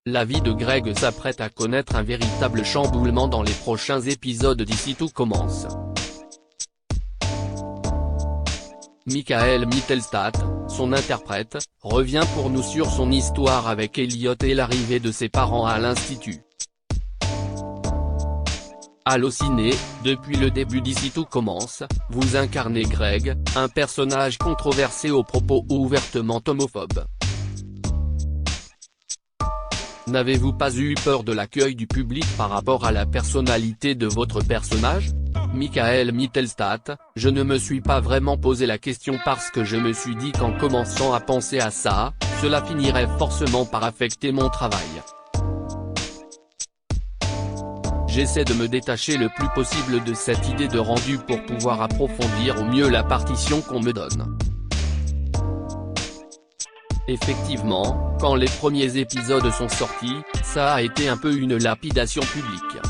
La vie de Greg s'apprête à connaître un véritable chamboulement dans les prochains épisodes d'ici tout commence. Michael Mittelstadt, son interprète, revient pour nous sur son histoire avec Elliot et l'arrivée de ses parents à l'institut. Allociné, depuis le début d'ici tout commence, vous incarnez Greg, un personnage controversé aux propos ouvertement homophobes. N'avez-vous pas eu peur de l'accueil du public par rapport à la personnalité de votre personnage ? Michael Mittelstadt, je ne me suis pas vraiment posé la question parce que je me suis dit qu'en commençant à penser à ça, cela finirait forcément par affecter mon travail. J'essaie de me détacher le plus possible de cette idée de rendu pour pouvoir approfondir au mieux la partition qu'on me donne. Effectivement, quand les premiers épisodes sont sortis, ça a été un peu une lapidation publique.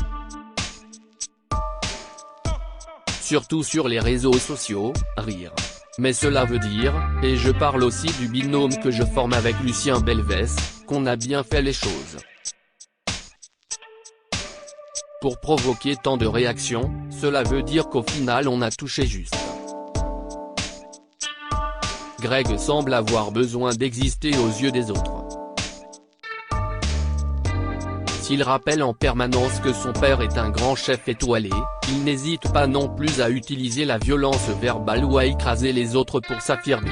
Surtout sur les réseaux sociaux, rire. Mais cela veut dire, et je parle aussi du binôme que je forme avec Lucien Belvès, qu'on a bien fait les choses. Pour provoquer tant de réactions, cela veut dire qu'au final on a touché juste. Greg semble avoir besoin d'exister aux yeux des autres. S'il rappelle en permanence que son père est un grand chef étoilé, il n'hésite pas non plus à utiliser la violence verbale ou à écraser les autres pour s'affirmer.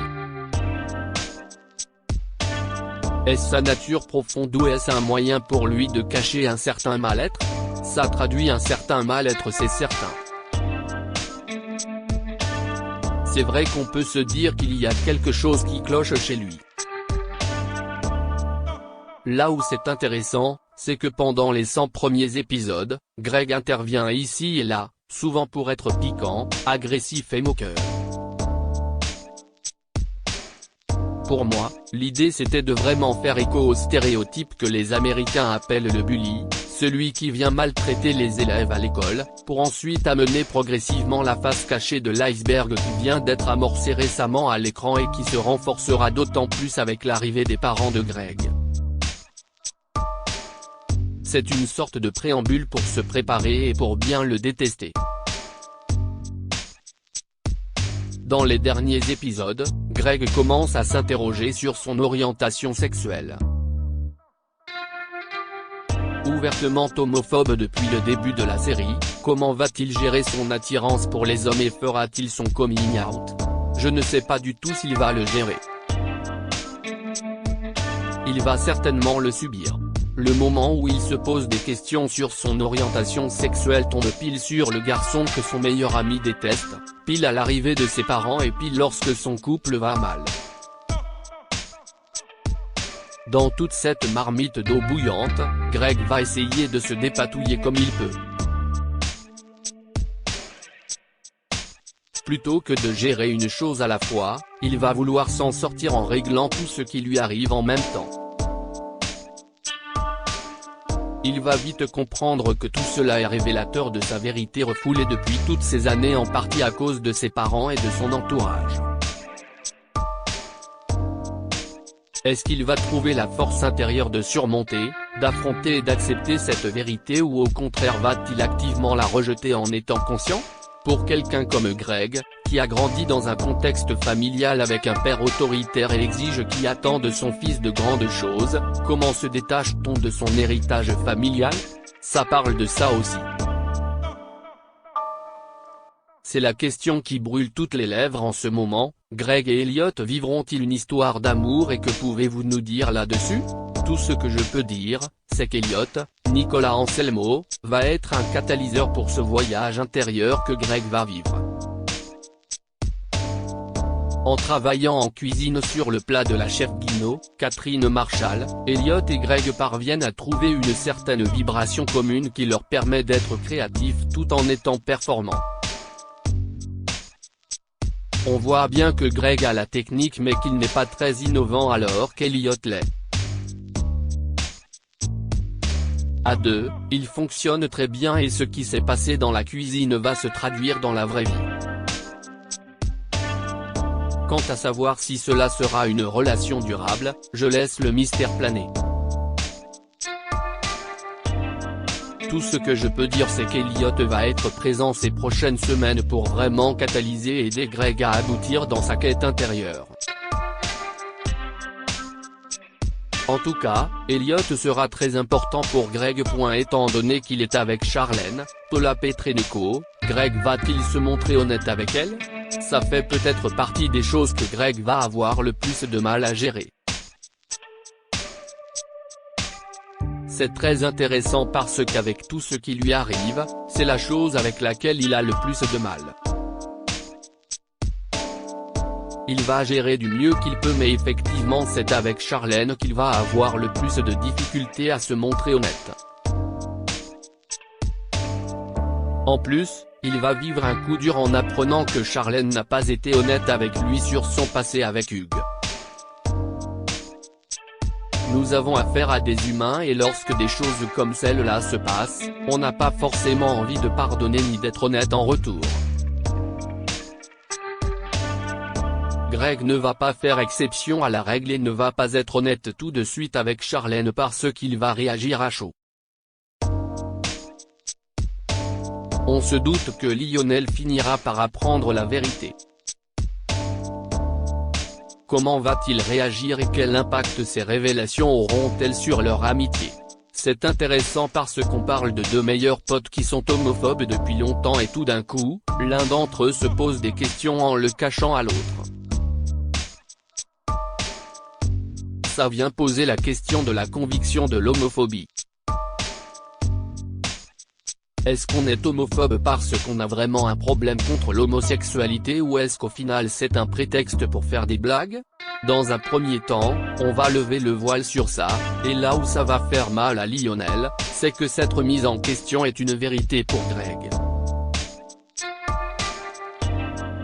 Est-ce sa nature profonde ou est-ce un moyen pour lui de cacher un certain mal-être ? Ça traduit un certain mal-être, c'est certain. C'est vrai qu'on peut se dire qu'il y a quelque chose qui cloche chez lui. Là où c'est intéressant, c'est que pendant les 100 premiers épisodes, Greg intervient ici et là, souvent pour être piquant, agressif et moqueur. Pour moi, l'idée c'était de vraiment faire écho au stéréotype que les Américains appellent le bully, celui qui vient maltraiter les élèves à l'école, pour ensuite amener progressivement la face cachée de l'iceberg qui vient d'être amorcé récemment à l'écran et qui se renforcera d'autant plus avec l'arrivée des parents de Greg. C'est une sorte de préambule pour se préparer et pour bien le détester. Dans les derniers épisodes, Greg commence à s'interroger sur son orientation sexuelle. Ouvertement homophobe depuis le début de la série, comment va-t-il gérer son attirance pour les hommes et fera-t-il son coming out ? Je ne sais pas du tout s'il va le gérer. Il va certainement le subir. Le moment où il se pose des questions sur son orientation sexuelle tombe pile sur le garçon que son meilleur ami déteste, pile à l'arrivée de ses parents et pile lorsque son couple va mal. Dans toute cette marmite d'eau bouillante, Greg va essayer de se dépatouiller comme il peut. Plutôt que de gérer une chose à la fois, il va vouloir s'en sortir en réglant tout ce qui lui arrive en même temps. Il va vite comprendre que tout cela est révélateur de sa vérité refoulée depuis toutes ces années en partie à cause de ses parents et de son entourage. Est-ce qu'il va trouver la force intérieure de surmonter, d'affronter et d'accepter cette vérité ou au contraire va-t-il activement la rejeter en étant conscient ? Pour quelqu'un comme Greg, qui a grandi dans un contexte familial avec un père autoritaire et exige qui attend de son fils de grandes choses, comment se détache-t-on de son héritage familial ? Ça parle de ça aussi. C'est la question qui brûle toutes les lèvres en ce moment. Greg et Elliot vivront-ils une histoire d'amour et que pouvez-vous nous dire là-dessus ? Tout ce que je peux dire, c'est qu'Elliot, Nicolas Anselmo, va être un catalyseur pour ce voyage intérieur que Greg va vivre. En travaillant en cuisine sur le plat de la chef Guino, Catherine Marshall, Elliot et Greg parviennent à trouver une certaine vibration commune qui leur permet d'être créatifs tout en étant performants. On voit bien que Greg a la technique mais qu'il n'est pas très innovant alors qu'Elliot l'est. À deux, ils fonctionnent très bien et ce qui s'est passé dans la cuisine va se traduire dans la vraie vie. Quant à savoir si cela sera une relation durable, je laisse le mystère planer. Tout ce que je peux dire c'est qu'Elliot va être présent ces prochaines semaines pour vraiment catalyser et aider Greg à aboutir dans sa quête intérieure. En tout cas, Elliot sera très important pour Greg. Étant donné qu'il est avec Charlène, Paula Petrenko, Greg va-t-il se montrer honnête avec elle? Ça fait peut-être partie des choses que Greg va avoir le plus de mal à gérer. C'est très intéressant parce qu'avec tout ce qui lui arrive, c'est la chose avec laquelle il a le plus de mal. Il va gérer du mieux qu'il peut mais effectivement c'est avec Charlène qu'il va avoir le plus de difficultés à se montrer honnête. En plus, il va vivre un coup dur en apprenant que Charlène n'a pas été honnête avec lui sur son passé avec Hugues. Nous avons affaire à des humains et lorsque des choses comme celle-là se passent, on n'a pas forcément envie de pardonner ni d'être honnête en retour. Greg ne va pas faire exception à la règle et ne va pas être honnête tout de suite avec Charlène parce qu'il va réagir à chaud. On se doute que Lionel finira par apprendre la vérité. Comment va-t-il réagir et quel impact ces révélations auront-elles sur leur amitié? C'est intéressant parce qu'on parle de deux meilleurs potes qui sont homophobes depuis longtemps et tout d'un coup, l'un d'entre eux se pose des questions en le cachant à l'autre. Ça vient poser la question de la conviction de l'homophobie. Est-ce qu'on est homophobe parce qu'on a vraiment un problème contre l'homosexualité ou est-ce qu'au final c'est un prétexte pour faire des blagues? Dans un premier temps, on va lever le voile sur ça, et là où ça va faire mal à Lionel, c'est que cette remise en question est une vérité pour Greg.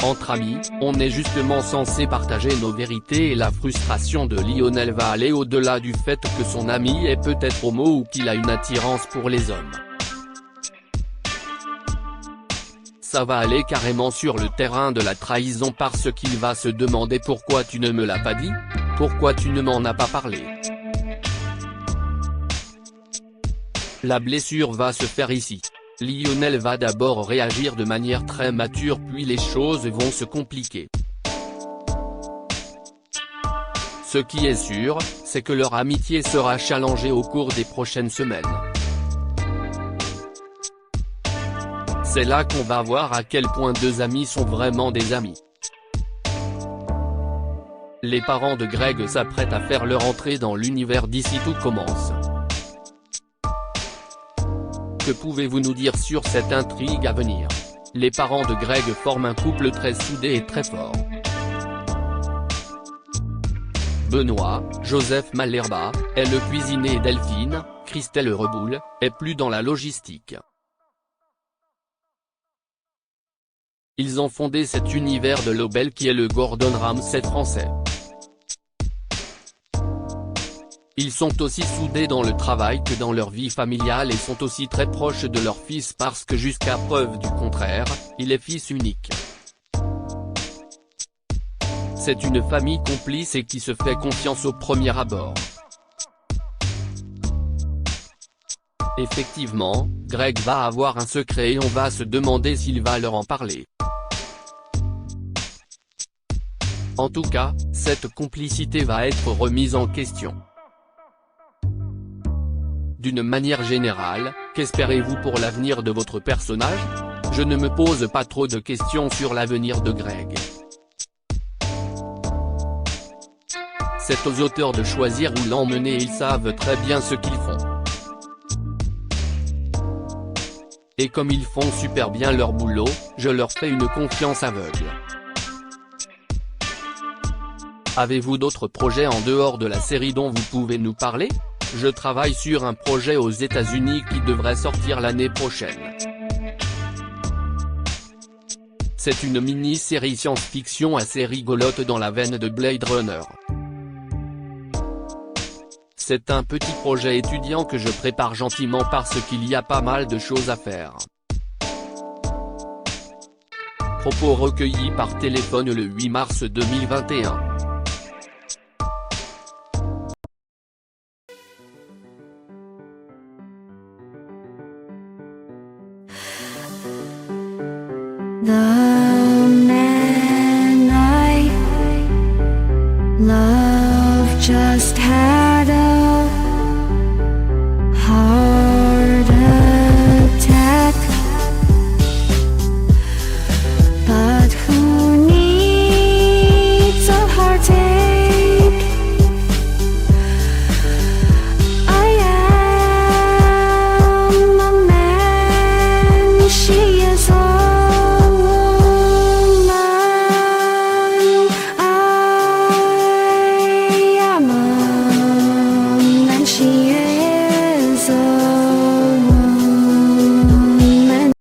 Entre amis, on est justement censé partager nos vérités et la frustration de Lionel va aller au-delà du fait que son ami est peut-être homo ou qu'il a une attirance pour les hommes. Ça va aller carrément sur le terrain de la trahison parce qu'il va se demander pourquoi tu ne me l'as pas dit? Pourquoi tu ne m'en as pas parlé? La blessure va se faire ici. Lionel va d'abord réagir de manière très mature puis les choses vont se compliquer. Ce qui est sûr, c'est que leur amitié sera challengée au cours des prochaines semaines. C'est là qu'on va voir à quel point deux amis sont vraiment des amis. Les parents de Greg s'apprêtent à faire leur entrée dans l'univers d'ici tout commence. Que pouvez-vous nous dire sur cette intrigue à venir? Les parents de Greg forment un couple très soudé et très fort. Benoît, Joseph Malherba, est le cuisinier et Delphine, Christelle Reboul, est plus dans la logistique. Ils ont fondé cet univers de Lobel qui est le Gordon Ramsay français. Ils sont aussi soudés dans le travail que dans leur vie familiale et sont aussi très proches de leur fils parce que jusqu'à preuve du contraire, il est fils unique. C'est une famille complice et qui se fait confiance au premier abord. Effectivement, Greg va avoir un secret et on va se demander s'il va leur en parler. En tout cas, cette complicité va être remise en question. D'une manière générale, qu'espérez-vous pour l'avenir de votre personnage? Je ne me pose pas trop de questions sur l'avenir de Greg. C'est aux auteurs de choisir où l'emmener et ils savent très bien ce qu'ils font. Et comme ils font super bien leur boulot, je leur fais une confiance aveugle. Avez-vous d'autres projets en dehors de la série dont vous pouvez nous parler? Je travaille sur un projet aux États-Unis qui devrait sortir l'année prochaine. C'est une mini-série science-fiction assez rigolote dans la veine de Blade Runner. C'est un petit projet étudiant que je prépare gentiment parce qu'il y a pas mal de choses à faire. Propos recueillis par téléphone le 8 mars 2021. The man I love just had